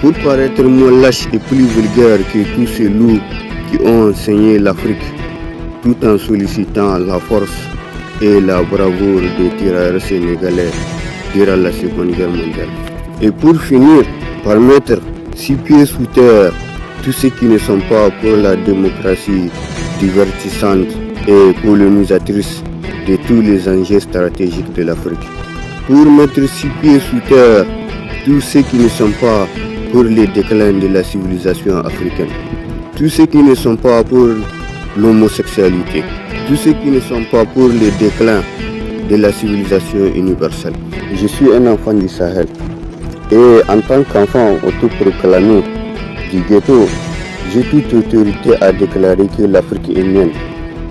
Pour paraître moins lâche et plus vulgaire que tous ces loups qui ont enseigné l'Afrique, tout en sollicitant la force et la bravoure des tirailleurs sénégalais durant la Seconde Guerre mondiale. Et pour finir, par mettre 6 pieds sous terre tous ceux qui ne sont pas pour la démocratie divertissante et colonisatrice de tous les enjeux stratégiques de l'Afrique. Pour mettre 6 pieds sous terre tous ceux qui ne sont pas pour le déclin de la civilisation africaine, tous ceux qui ne sont pas pour l'homosexualité, tous ceux qui ne sont pas pour le déclin de la civilisation universelle. Je suis un enfant du Sahel et en tant qu'enfant autoproclamé du ghetto, j'ai toute autorité à déclarer que l'Afrique est mienne.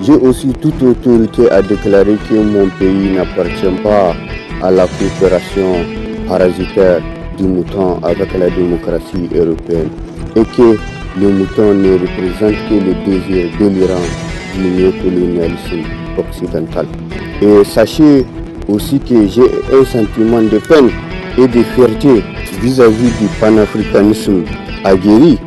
J'ai aussi toute autorité à déclarer que mon pays n'appartient pas à la coopération parasitaire du mouton avec la démocratie européenne et que le mouton ne représente que le désir délirant du néocolonialisme occidental. Et sachez aussi que j'ai un sentiment de peine et de fierté vis-à-vis du panafricanisme aguerri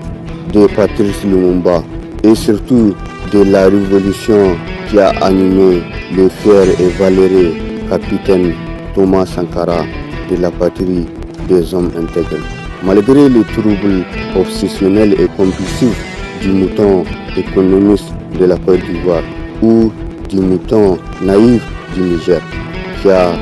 de Patrice Lumumba et surtout de la révolution qui a animé le fier et valeureux capitaine Thomas Sankara de la patrie des hommes intègres. Malgré les troubles obsessionnels et compulsifs du mouton économiste de la Côte d'Ivoire ou du mouton naïf du Niger qui a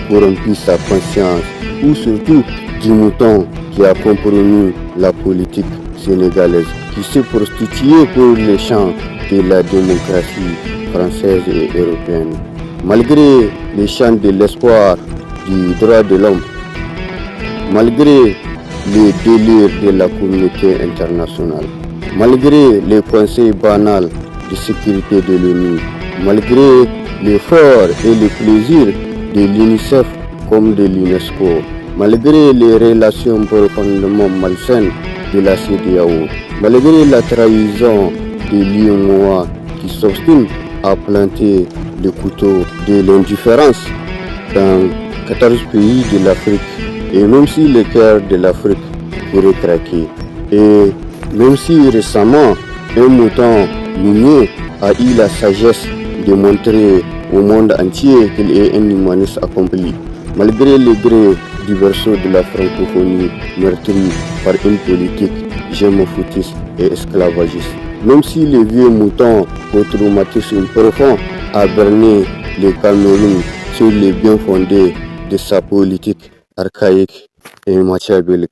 corrompu sa conscience ou surtout du mouton qui a compromis la politique sénégalaise qui s'est prostituée pour les champs de la démocratie française et européenne. Malgré les chants de l'espoir du droit de l'homme, malgré les délires de la communauté internationale, malgré les conseils banals de sécurité de l'ONU, malgré l'effort et le plaisir de l'UNICEF comme de l'UNESCO, malgré les relations profondément malsaines de la CEDEAO, malgré la trahison de l'UEMOA qui s'obstine à planter le couteau de l'indifférence dans 14 pays de l'Afrique, et même si le cœur de l'Afrique pourrait craquer, et même si récemment un mouton mignon a eu la sagesse de montrer au monde entier qu'il est un humaniste accompli, malgré les grès du berceau de la francophonie meurtri par une politique gémofoutiste et esclavagiste. Même si le vieux mouton au traumatisme profond a berné le Cameroun sur les bien fondés de sa politique archaïque et machiavélique.